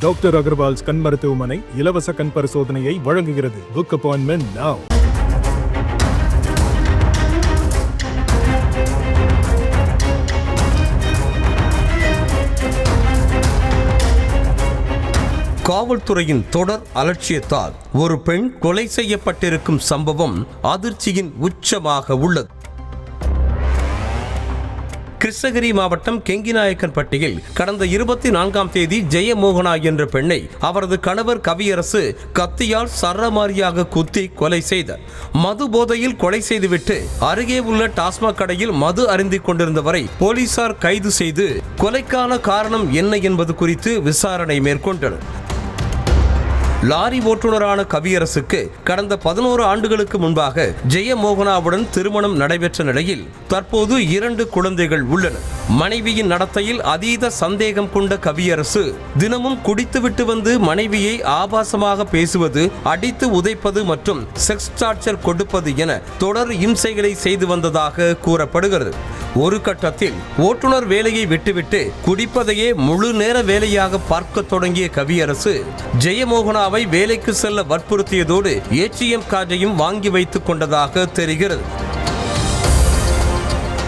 Doctor Agarwal's கண் மருத்துவமனை இலவச கண் பரிசோதனையை வழங்குகிறது. Book appointment now. காவல்துறையின் தொடர் அலட்சியத்தால் ஒரு பெண் கொலை செய்யப்பட்டிருக்கும் சம்பவம் அதிர்ச்சியின் உச்சமாக உள்ளது. கிருஷ்ணகிரி மாவட்டம் கெங்கிநாயக்கன்பட்டியில் கடந்த 24ஆம் தேதி ஜெயமோகனா என்ற பெண்ணை அவரது கணவர் கவியரசு கத்தியால் சரமாரியாக குத்தி கொலை செய்தார். மது போதையில் கொலை செய்துவிட்டு அருகே உள்ள டாஸ்மாக் கடையில் மது அருந்திக் கொண்டிருந்தவரை போலீசார் கைது செய்து கொலைக்கான காரணம் என்ன என்பது குறித்து விசாரணை மேற்கொண்டனர். லாரி ஓட்டுநரான கவியரசுக்கு கடந்த 11 ஆண்டுகளுக்கு முன்பாக ஜெயமோகனாவுடன் திருமணம் நடைபெற்ற நிலையில் தற்போது 2 குழந்தைகள் உள்ளனர். மனைவியின் நடத்தையில் அதீத சந்தேகம் கொண்ட கவியரசு தினமும் குடித்துவிட்டு வந்து மனைவியை ஆபாசமாக பேசுவது, அடித்து உதைப்பது மற்றும் செக்ஸ் டார்ச்சர் கொடுப்பது என தொடர் இம்சைகளை செய்து வந்ததாக கூறப்படுகிறது. ஒரு கட்டத்தில் ஓட்டுநர் வேலையை விட்டுவிட்டு குடிப்பதையே முழு நேர வேலையாக பார்க்க தொடங்கிய கவியரசு ஜெயமோகனாவை வேலைக்கு செல்ல வற்புறுத்தியதோடு ஏடிஎம் கார்டையும் வாங்கி வைத்துக் கொண்டதாக தெரிகிறது.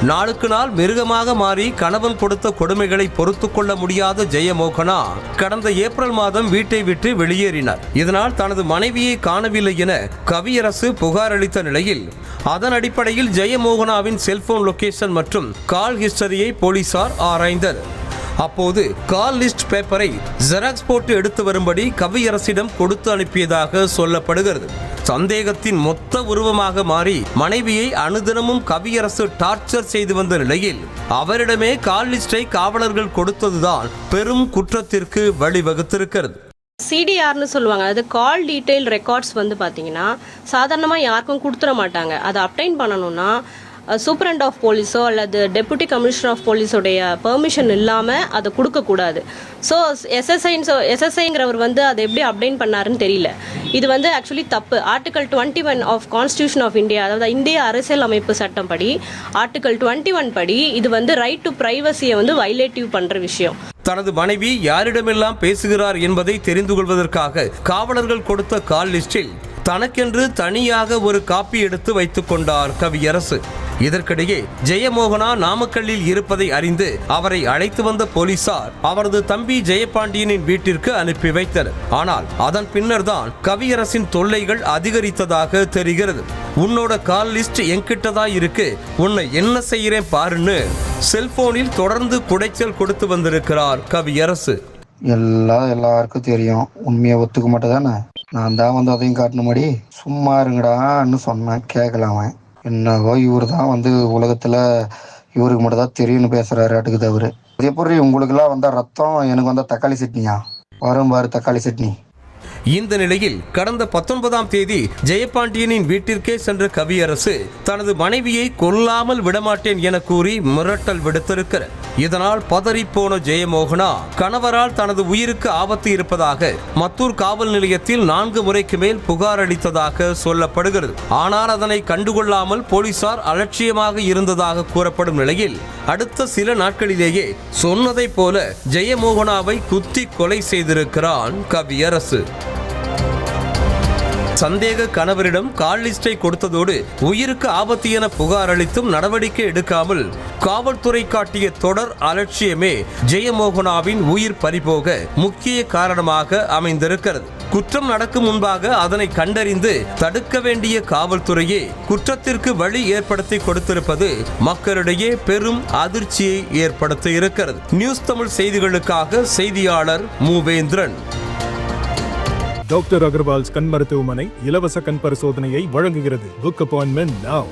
நாளுக்கு நாள் மிருகமாக மாறி கணவன் கொடுத்த கொடுமைகளை பொறுத்து கொள்ள முடியாத ஜெயமோகனா கடந்த ஏப்ரல் மாதம் வீட்டை விட்டு வெளியேறினார். இதனால் தனது மனைவியை காணவில்லை என கவியரசு புகார் அளித்த நிலையில் அதன் அடிப்படையில் ஜெயமோகனாவின் செல்போன் லொகேஷன் மற்றும் கால் ஹிஸ்டரியை போலீசார் ஆராய்ந்தனர். அப்போது கால் லிஸ்ட் பேப்பரை ஜெராக்ஸ் போட்டு எடுத்து வரும்படி கவியரசிடம் கொடுத்து அனுப்பியதாக சொல்லப்படுகிறது. சந்தேகத்தின் மொத்த உருவமாக மாறி மனைவியை அனுதினமும் கவியரசு டார்ச்சர் செய்து வந்த நிலையில் அவரிடமே கால் லிஸ்டை காவலர்கள் கொடுத்ததுதான் பெரும் குற்றத்திற்கு வழிவகுத்திருக்கிறது. சிடிஆர்னு சொல்லுவாங்க. அது கால் டீடைல் ரெக்கார்ட்ஸ் பார்த்தீங்கன்னா சாதாரணமாக யாருக்கும் கொடுத்துட மாட்டாங்க. அதை அப்டைன் பண்ணணும்னா சூப்பரண்ட் ஆஃப் போலீஸோ அல்லது டெபுட்டி கமிஷனர் ஆஃப் போலீஸோடைய பெர்மிஷன் இல்லாமல் அதை கொடுக்கக்கூடாது. ஸோ எஸ்எஸ்ஐங்கிறவர் அதை எப்படி அப்டைன் பண்ணாருன்னு தெரியல. இது ஆக்சுவலி தப்பு. Article 21 of constitution of India, அதாவது இந்திய அரசியல் அமைப்பு சட்டம் படி ஆர்டிகல் 21 படி இது ரைட் டு பிரைவசியை வயலேட்டிவ் பண்ணுற விஷயம். தனது மனைவி யாரிடமெல்லாம் பேசுகிறார் என்பதை தெரிந்து கொள்வதற்காக காவலர்கள் கொடுத்த கால் லிஸ்டில் தனக்கென்று தனியாக ஒரு காப்பி எடுத்து வைத்துக் கொண்டார் கவியரசு. இதற்கிடையே ஜெயமோகனா நாமக்கல்லில் இருப்பதை அறிந்து அவரை அழைத்து வந்த போலீசார் அவரது தம்பி ஜெயபாண்டியனின் வீட்டிற்கு அனுப்பி வைத்தனர். ஆனால் அதன் பின்னர் தான் கவியரசின் தொல்லைகள் அதிகரித்ததாக தெரிகிறது. உன்னோட கால் லிஸ்ட் என்கிட்டதான் இருக்கு, உன்னை என்ன செய்யறேன் பாருன்னு செல்போனில் தொடர்ந்து குடைச்சல் கொடுத்து வந்திருக்கிறார் கவியரசு. எல்லாருக்கும் தெரியும், உண்மையை ஒத்துக்க மாட்டேதானே. நான் தான் அதையும் காட்டணுமாடி. சும்மா இருங்கடான்னு சொன்னேன், கேட்கலாம. என்னவோ இவரு தான் உலகத்துல இவருக்கு மட்டும் தான் தெரியும்னு பேசுறாரு ஆட்டுக்கு தவறு. எப்படி உங்களுக்குலாம் ரத்தம், எனக்கு தக்காளி சட்னியா வரும் பாரு, தக்காளி சட்னி. இந்த நிலையில் கடந்த 19ஆம் தேதி ஜெயபாண்டியனின் வீட்டிற்கே சென்ற கவியரசு தனது மனைவியை கொல்லாமல் விடமாட்டேன் என கூறி மிரட்டல் விடுத்திருக்கிறார். இதனால் பதறிப்போன ஜெயமோகனா கணவரால் தனது உயிருக்கு ஆபத்து இருப்பதாக மத்தூர் காவல் நிலையத்தில் 4 முறைக்கு மேல் புகார் அளித்ததாக சொல்லப்படுகிறது. ஆனால் அதனை கண்டுகொள்ளாமல் போலீசார் அலட்சியமாக இருந்ததாக கூறப்படும் நிலையில் அடுத்த சில நாட்களிலேயே சொன்னதை போல ஜெயமோகனாவை குத்தி கொலை செய்திருக்கிறான் கவியரசு. சந்தேக கணவரிடம் கால் லிஸ்டை கொடுத்ததோடு உயிருக்கு ஆபத்து என புகார் அளித்தும் நடவடிக்கை எடுக்காமல் காவல்துறை காட்டிய தொடர் அலட்சியமே ஜெயமோகனாவின் உயிர் பறிபோக முக்கிய காரணமாக அமைந்திருக்கிறது. குற்றம் நடக்கும் முன்பாக அதனை கண்டறிந்து தடுக்க வேண்டிய காவல்துறையே குற்றத்திற்கு வழி ஏற்படுத்தி கொடுத்திருப்பது மக்களிடையே பெரும் அதிர்ச்சியை ஏற்படுத்தி இருக்கிறது. நியூஸ் தமிழ் செய்திகளுக்காக செய்தியாளர் மூவேந்திரன். டாக்டர் அகர்வால்ஸ் கண் மருத்துவமனை இலவச கண் பரிசோதனையை வழங்குகிறது. Book appointment now.